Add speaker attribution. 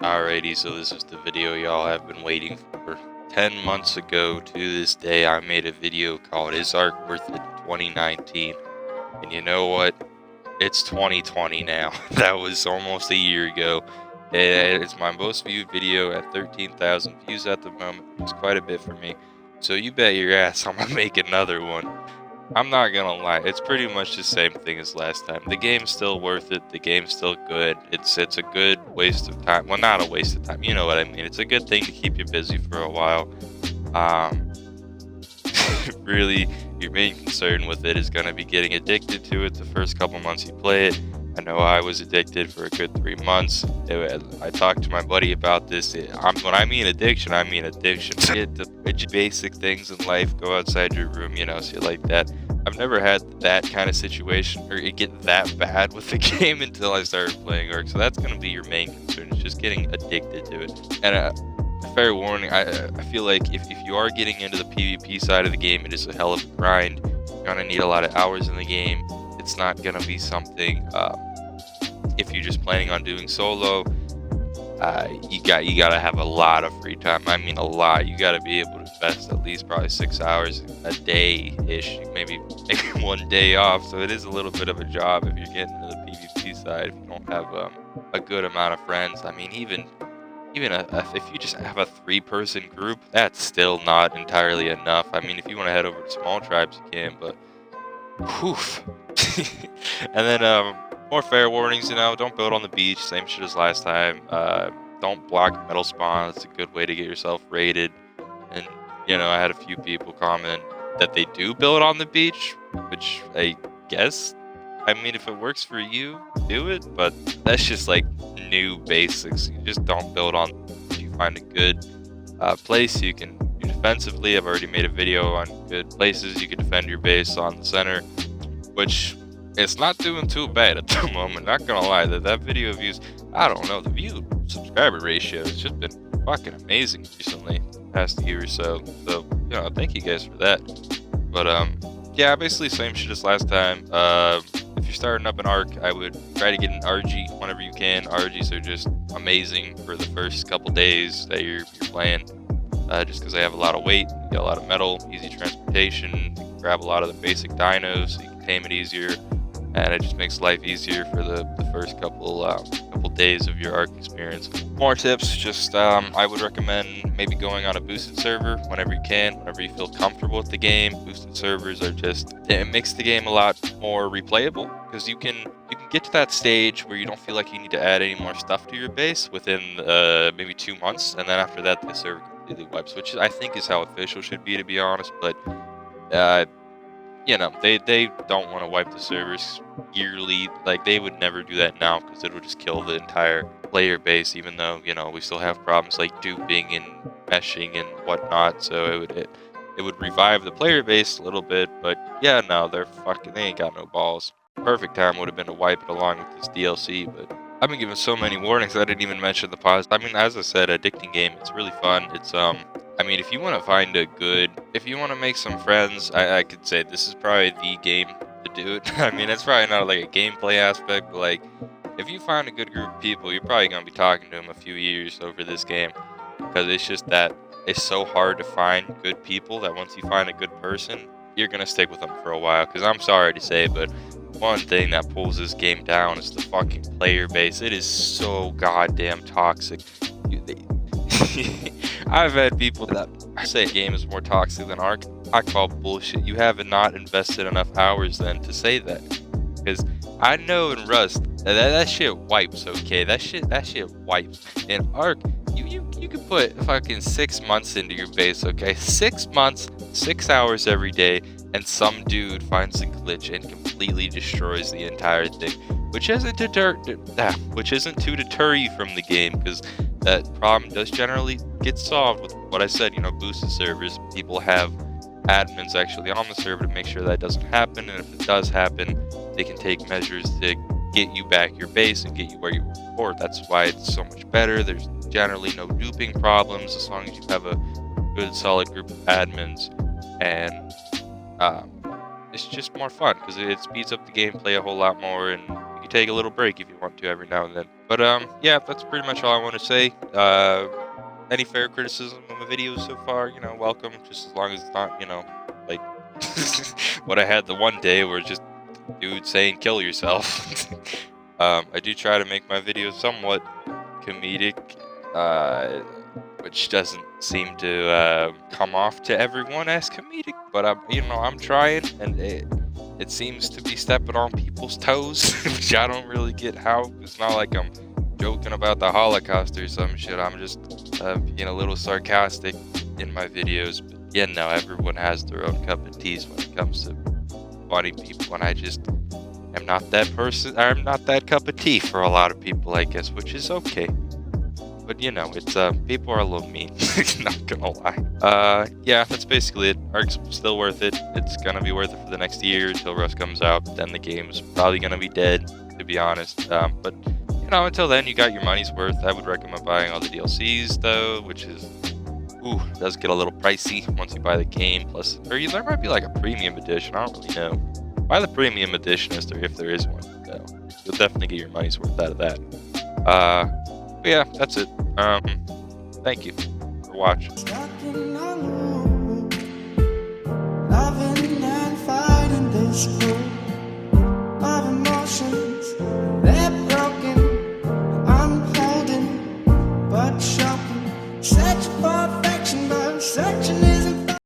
Speaker 1: Alrighty, so this is the video y'all have been waiting for. 10 months ago to this day, I made a video called Is Ark Worth It 2019? And you know what? It's 2020 now. That was almost a year ago. It's my most viewed video at 13,000 views at the moment. It's quite a bit for me. So you bet your ass I'm gonna make another one. I'm not gonna lie, it's pretty much the same thing as last time. The game's still worth it, the game's still good. It's a good waste of time. Well, not a waste of time, you know what I mean. It's a good thing to keep you busy for a while. Um, really, your main concern with it is gonna be getting addicted to it the first couple months you play it. I know I was addicted for a good 3 months. I talked to my buddy about this. When I mean addiction, I mean addiction. Get the basic things in life, go outside your room, shit like that. I've never had that kind of situation or it get that bad with the game until I started playing Ark. So that's going to be your main concern, is just getting addicted to it. And fair warning, I feel like if you are getting into the PvP side of the game, it is a hell of a grind. You're going to need a lot of hours in the game. It's not going to be something, if you're just planning on doing solo, you gotta have a lot of free time. I mean a lot. You gotta be able to invest at least probably 6 hours a day-ish, maybe 1 day off. So it is a little bit of a job if you're getting to the PvP side. If you don't have a good amount of friends, I mean even if you just have a 3-person group, that's still not entirely enough. I mean if you want to head over to small tribes, you can, but whew. And then more fair warnings, don't build on the beach, same shit as last time. Don't block metal spawn, it's a good way to get yourself raided. And, I had a few people comment that they do build on the beach, which I guess, I mean, if it works for you, do it, but that's just like new basics. You just don't build on, if you find a good place you can do defensively. I've already made a video on good places you can defend your base on the center, which it's not doing too bad at the moment. Not gonna lie, that video views, I don't know, the view subscriber ratio has just been fucking amazing recently, past year or so. So, thank you guys for that. But yeah, basically same shit as last time. If you're starting up an Ark, I would try to get an RG whenever you can. RGs are just amazing for the first couple days that you're playing. Just because they have a lot of weight, you get a lot of metal, easy transportation, you can grab a lot of the basic dinos, so you can tame it easier. And it just makes life easier for the first couple days of your Ark experience. More tips, just I would recommend maybe going on a boosted server whenever you can, whenever you feel comfortable with the game. Boosted servers are it makes the game a lot more replayable, because you can get to that stage where you don't feel like you need to add any more stuff to your base within maybe 2 months, and then after that the server completely wipes, which I think is how official should be, to be honest. But they don't want to wipe the servers yearly. Like, they would never do that now, because it would just kill the entire player base, even though, we still have problems like duping and meshing and whatnot. So it would revive the player base a little bit, but yeah, no, they ain't got no balls. Perfect time would have been to wipe it along with this DLC, but I've been given so many warnings I didn't even mention the pause. I mean, as I said, addicting game. It's really fun. It's I mean, if you want to if you want to make some friends, I could say this is probably the game to do it. I mean, it's probably not like a gameplay aspect, but like, if you find a good group of people, you're probably going to be talking to them a few years over this game, because it's just that it's so hard to find good people that once you find a good person, you're going to stick with them for a while. Because I'm sorry to say, but one thing that pulls this game down is the fucking player base. It is so goddamn toxic. I've had people that say a game is more toxic than Ark. I call bullshit. You have not invested enough hours then to say that. Because I know in Rust that shit wipes, okay? That shit wipes. In Ark, you can put fucking 6 months into your base, okay? 6 months, 6 hours every day, and some dude finds a glitch and completely destroys the entire thing. Which isn't to deter you from the game, because that problem does generally get solved with what I said, boosted servers. People have admins actually on the server to make sure that doesn't happen, and if it does happen, they can take measures to get you back your base and get you where you were before. That's why it's so much better. There's generally no duping problems as long as you have a good solid group of admins, and it's just more fun because it speeds up the gameplay a whole lot more, and you can take a little break if you want to every now and then. But yeah, that's pretty much all I want to say. Any fair criticism of my videos so far, welcome. Just as long as it's not, like what I had the one day where just dude saying kill yourself. I do try to make my videos somewhat comedic, which doesn't seem to come off to everyone as comedic, but I'm trying, and it seems to be stepping on people's toes, which I don't really get how. It's not like I'm joking about the Holocaust or some shit. I'm just being a little sarcastic in my videos. But yeah, no, everyone has their own cup of teas when it comes to funny people, and I just am not that person. I'm not that cup of tea for a lot of people, I guess, which is okay. But it's people are a little mean, not gonna lie. Yeah, that's basically it. Ark's still worth it. It's gonna be worth it for the next year until Rust comes out. Then the game's probably gonna be dead, to be honest. But until then, you got your money's worth. I would recommend buying all the DLCs though, which is does get a little pricey once you buy the game. Plus, there might be like a premium edition. I don't really know. Buy the premium edition if there is one. So you'll definitely get your money's worth out of that. But yeah, that's it. Thank you for watching.
Speaker 2: Loving and fighting this cold of emotion.